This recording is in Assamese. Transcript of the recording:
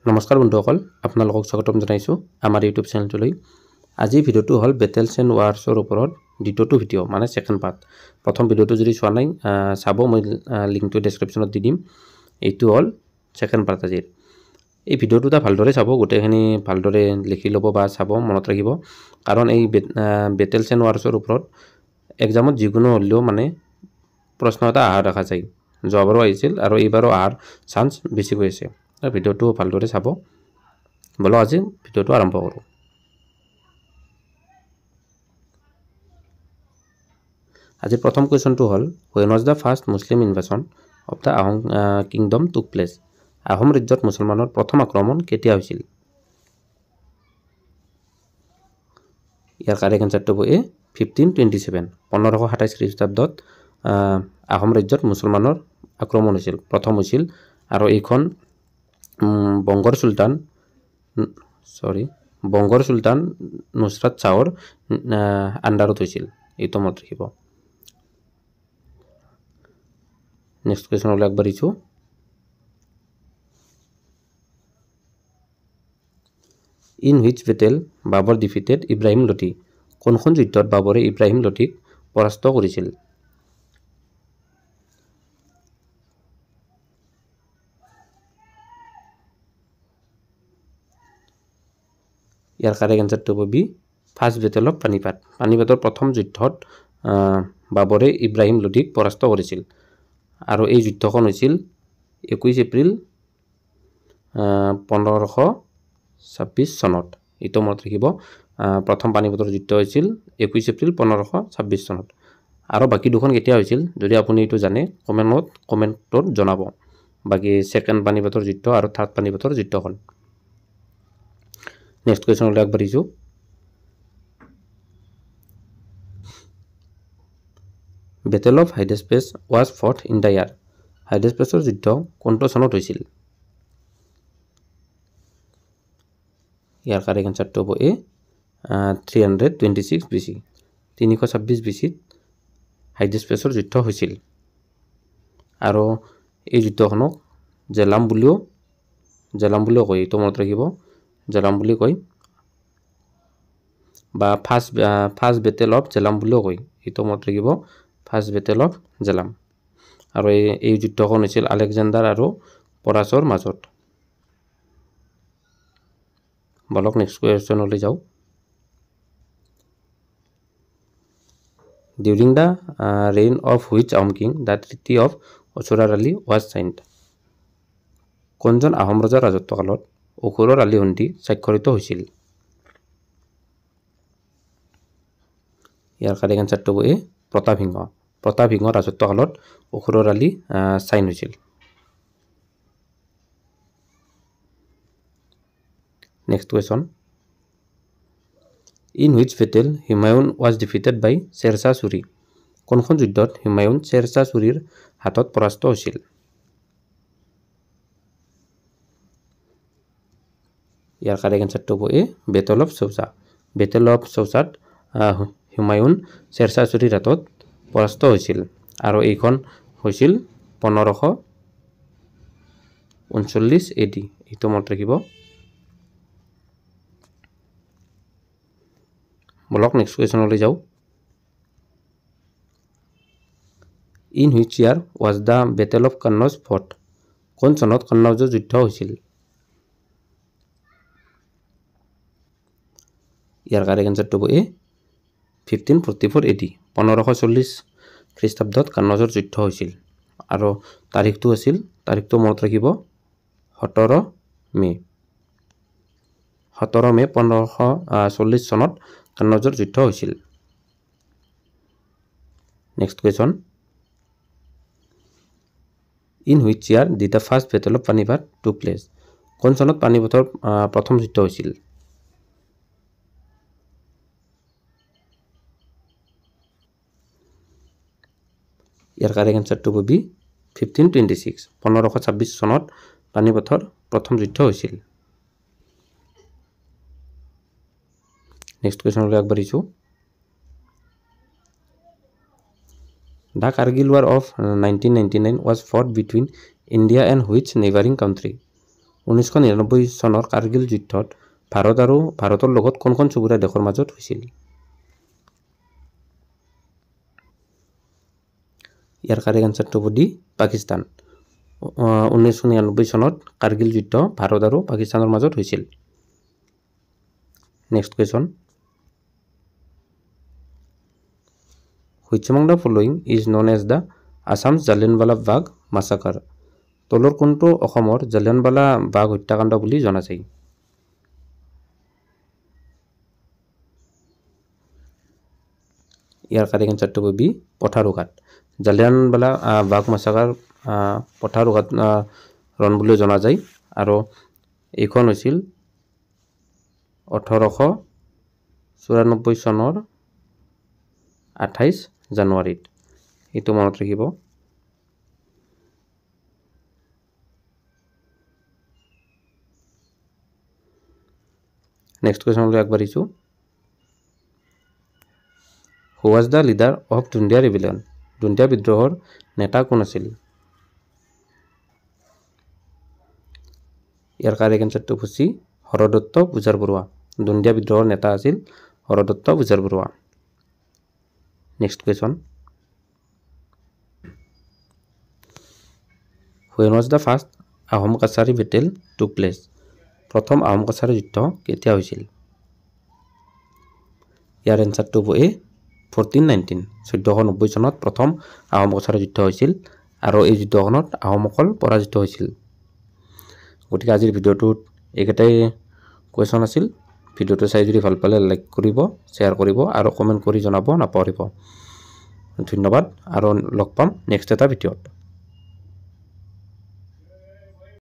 নমস্কাৰ বন্ধুসকল আপোনালোকক স্বাগতম জনাইছো আমাৰ ইউটিউব চেনেলটোলৈ। আজি ভিডিওটো হ'ল বেটেলছ এণ্ড ৱাৰ্ছৰ ওপৰত দ্বিতীয়টো ভিডিও মানে সেকেন্ড পাৰ্ট। প্ৰথম ভিডিওটো যদি চোৱা নাই চাব, মই লিংকটো ডেসক্ৰিপচনত দি দিম। এইটো হ'ল সেকেন্ড পাৰ্ট আজিৰ। এই ভিডিওটোটা ভালদৰে চাব, গোটেইখিনি ভালদৰে লিখি ল'ব বা চাব, মনত ৰাখিব, কাৰণ এই বেটেলছ এণ্ড ৱাৰ্ছৰ ওপৰত এক্সামত যিকোনো হ'লেও মানে প্ৰশ্ন এটা অহা দেখা যায়। যোৱাবাৰো আহিছিল আৰু এইবাৰো অহাৰ চান্স বেছি হৈ আছে। ভিডিওটো ভালদৰে চাব। বলো আজি ভিডিওটো আৰম্ভ কৰোঁ। আজিৰ প্ৰথম কুৱেশ্যনটো হ'ল when was the first Muslim invasion of the Ahom kingdom took place? Ahom ৰাজ্যত মুছলমানৰ প্ৰথম আক্ৰমণ কেতিয়া হৈছিল? ইয়াৰ কাৰেক্ট এনসাৰটো হ'ব এ 1527। 1527 খ্ৰীষ্টাব্দত আহোম ৰাজ্যত মুছলমানৰ আক্ৰমণ হৈছিল, প্ৰথম হৈছিল। আৰু এইখন বংগৰ সুলতান নুসৰাত শাহৰ আণ্ডাৰত হৈছিল। এইটো মনত ৰাখিব। নেক্সট কুৱেশ্যনলৈ আগবাঢ়িছোঁ। In which battle Babar defeated Ibrahim Lodhi? কোনখন যুদ্ধত বাবৰে ইব্ৰাহিম লোধিক পৰাস্ত কৰিছিল? ইয়াৰ কাৰেক্ট এনসাৰটো হ'ব বি ফাৰ্ষ্ট বেটেল অফ পানিপাট। পানিপাটৰ প্ৰথম যুদ্ধত বাবৰে ইব্ৰাহিম লোধিক পৰাস্ত কৰিছিল আৰু এই যুদ্ধখন হৈছিল 21 এপ্ৰিল 1526 চনত। এইটো মনত ৰাখিব। প্ৰথম পানিপাটৰ যুদ্ধ হৈছিল 21 এপ্ৰিল 1526 চনত। আৰু বাকী দুখন কেতিয়া হৈছিল যদি আপুনি এইটো জানে কমেণ্টত জনাব, বাকী সেকেন্ড পানিপাটৰ যুদ্ধ আৰু থাৰ্ড পানিপাটৰ যুদ্ধখন। নেক্সট কুৱেশ্যনলৈ আগবাঢ়িছোঁ। Battle of Hydaspes was fought in the year? হাইডেছপেচৰ যুদ্ধ কোনটো চনত হৈছিল? ইয়াৰ কাৰেক্ট এনসাৰটো হ'ব এ 326 BC। 326 BCত হাইডেছপেচৰ যুদ্ধ হৈছিল আৰু এই যুদ্ধখনক জেলাম বুলিও কয়। এইটো মনত ৰাখিব, জেলাম বুলি কয়, বা ফাৰ্ষ্ট বেটেল অফ জেলাম বুলিও কয়। এইটো মনত ৰাখিব, ফাৰ্ষ্ট বেটেল অফ জেলাম। আৰু এই যুদ্ধখন হৈছিল আলেকজাণ্ডাৰ আৰু পৰাছৰ মাজত। বলক নেক্সট কুৱেশ্যনলৈ যাওঁ। During the reign of which Ahom king the treaty of অসুৰৰ আলি was signed? কোনজন আহোম ৰজাৰ ৰাজত্বকালত অসুৰৰ আলি সন্ধি স্বাক্ষৰিত হৈছিল? ইয়াৰ কাৰেক্ট এনসাৰটো হ'ব এ প্ৰতাপসিংহ। প্ৰতাপসিংহ ৰাজত্বকালত অসুৰৰ আলি চাইন হৈছিল। Next question. In which battle Humayun was defeated by Sher Shah Suri? কোনখন যুদ্ধত হুমায়ুন শ্বেৰশ্বাহ ছুৰীৰ হাতত পৰাস্ত হৈছিল? ইয়াৰ কাৰেক্ট এনসাৰটো হ'ব a battle of Chausa. Battle of চৌচাত হুমায়ুন শ্বেৰশ্বাহ ছুৰীৰ হাতত পৰাস্ত হৈছিল আৰু এইখন হৈছিল 1539 AD। এইটো মনত ৰাখিব। বলক নেক্সট কুৱেশ্যনলৈ যাওঁ। In which year was the battle of Kannauj fought? কোন চনত কান্নৌজৰ যুদ্ধ হৈছিল? ইয়াৰ কাৰেক্ট এনসাৰটো হ'ব এ 1544 AD। 1540 খ্ৰীষ্টাব্দত কান্নৌজৰ যুদ্ধ হৈছিল আৰু তাৰিখটো মনত ৰাখিব 17 মে 1540 চনত কান্নৌজৰ যুদ্ধ হৈছিল। Next question. In which year did the first battle of Panipat took place? কোন চনত পানিপাটৰ প্ৰথম যুদ্ধ হৈছিল? ইয়াৰ কাৰেক্ট এনসাৰটো হ'ব বি 1526। 1526 চনত পানিপাটৰ প্ৰথম যুদ্ধ হৈছিল। নেক্সট কুৱেশ্যনলৈ আগবাঢ়িছোঁ। The Kargil war of 1999 was fought between India and which neighbouring country? 1999 চনৰ কাৰ্গিল যুদ্ধত ভাৰত আৰু ভাৰতৰ লগত কোনখন চুবুৰীয়া দেশৰ মাজত হৈছিল ইয়াৰ কাৰেক্ট আনসাৰটো হ'ব ডি পাকিস্তান 1999 চনত কাৰ্গিল যুদ্ধ ভাৰত আৰু পাকিস্তানৰ মাজত হৈছিল next question Which among the following is known as the Assam's Jallianwala Bagh massacre তলৰ কোনটো অসমৰ জালিয়ানৱালা বাগ হত্যাকাণ্ড বুলি জনা যায় ইয়াৰ কাৰেক্ট আনসাৰটো হ'ব বি পথাৰুঘাট জালিয়ানৱালা বাগ মাছাকাৰ পথাৰুঘাট ৰণ বুলি জনা যায় আৰু এইখন হৈছিল 1894 চনৰ 28 জানুৱাৰীত এইটো মনত ৰাখিব নেক্সট কোৱেশ্চন লৈ আগবাঢ়িছো Who was the leader of Dundia rebellion দুন্দিয়া বিদ্ৰোহৰ নেতা কোন আছিল ইয়াৰ কাৰেক্ট আনসাৰটো হৈছে হৰদত্ত পূজাৰ বৰুৱা দুন্দিয়া বিদ্ৰোহৰ নেতা আছিল Haradatta Pujar Barua next question When was the first Ahom Kasari battle took place প্ৰথম আহোম কাছাৰী যুদ্ধ কেতিয়া হৈছিল ইয়াৰ আনসাৰটো হ'ব এ 1490 চনত প্ৰথম আহোম কাছাৰী যুদ্ধ হৈছিল আৰু এই যুদ্ধখনত আহোমসকল পৰাজিত হৈছিল গতিকে আজিৰ ভিডিঅ'টোত এইকেইটাই কোৱেশ্চন আছিল ভিডিঅ'টো চাই যদি ভাল পালে লাইক কৰিব শ্বেয়াৰ কৰিব আৰু কমেন্ট কৰি জনাব নাপাহৰিব ধন্যবাদ আৰু লগ পাম নেক্সট এটা ভিডিঅ'ত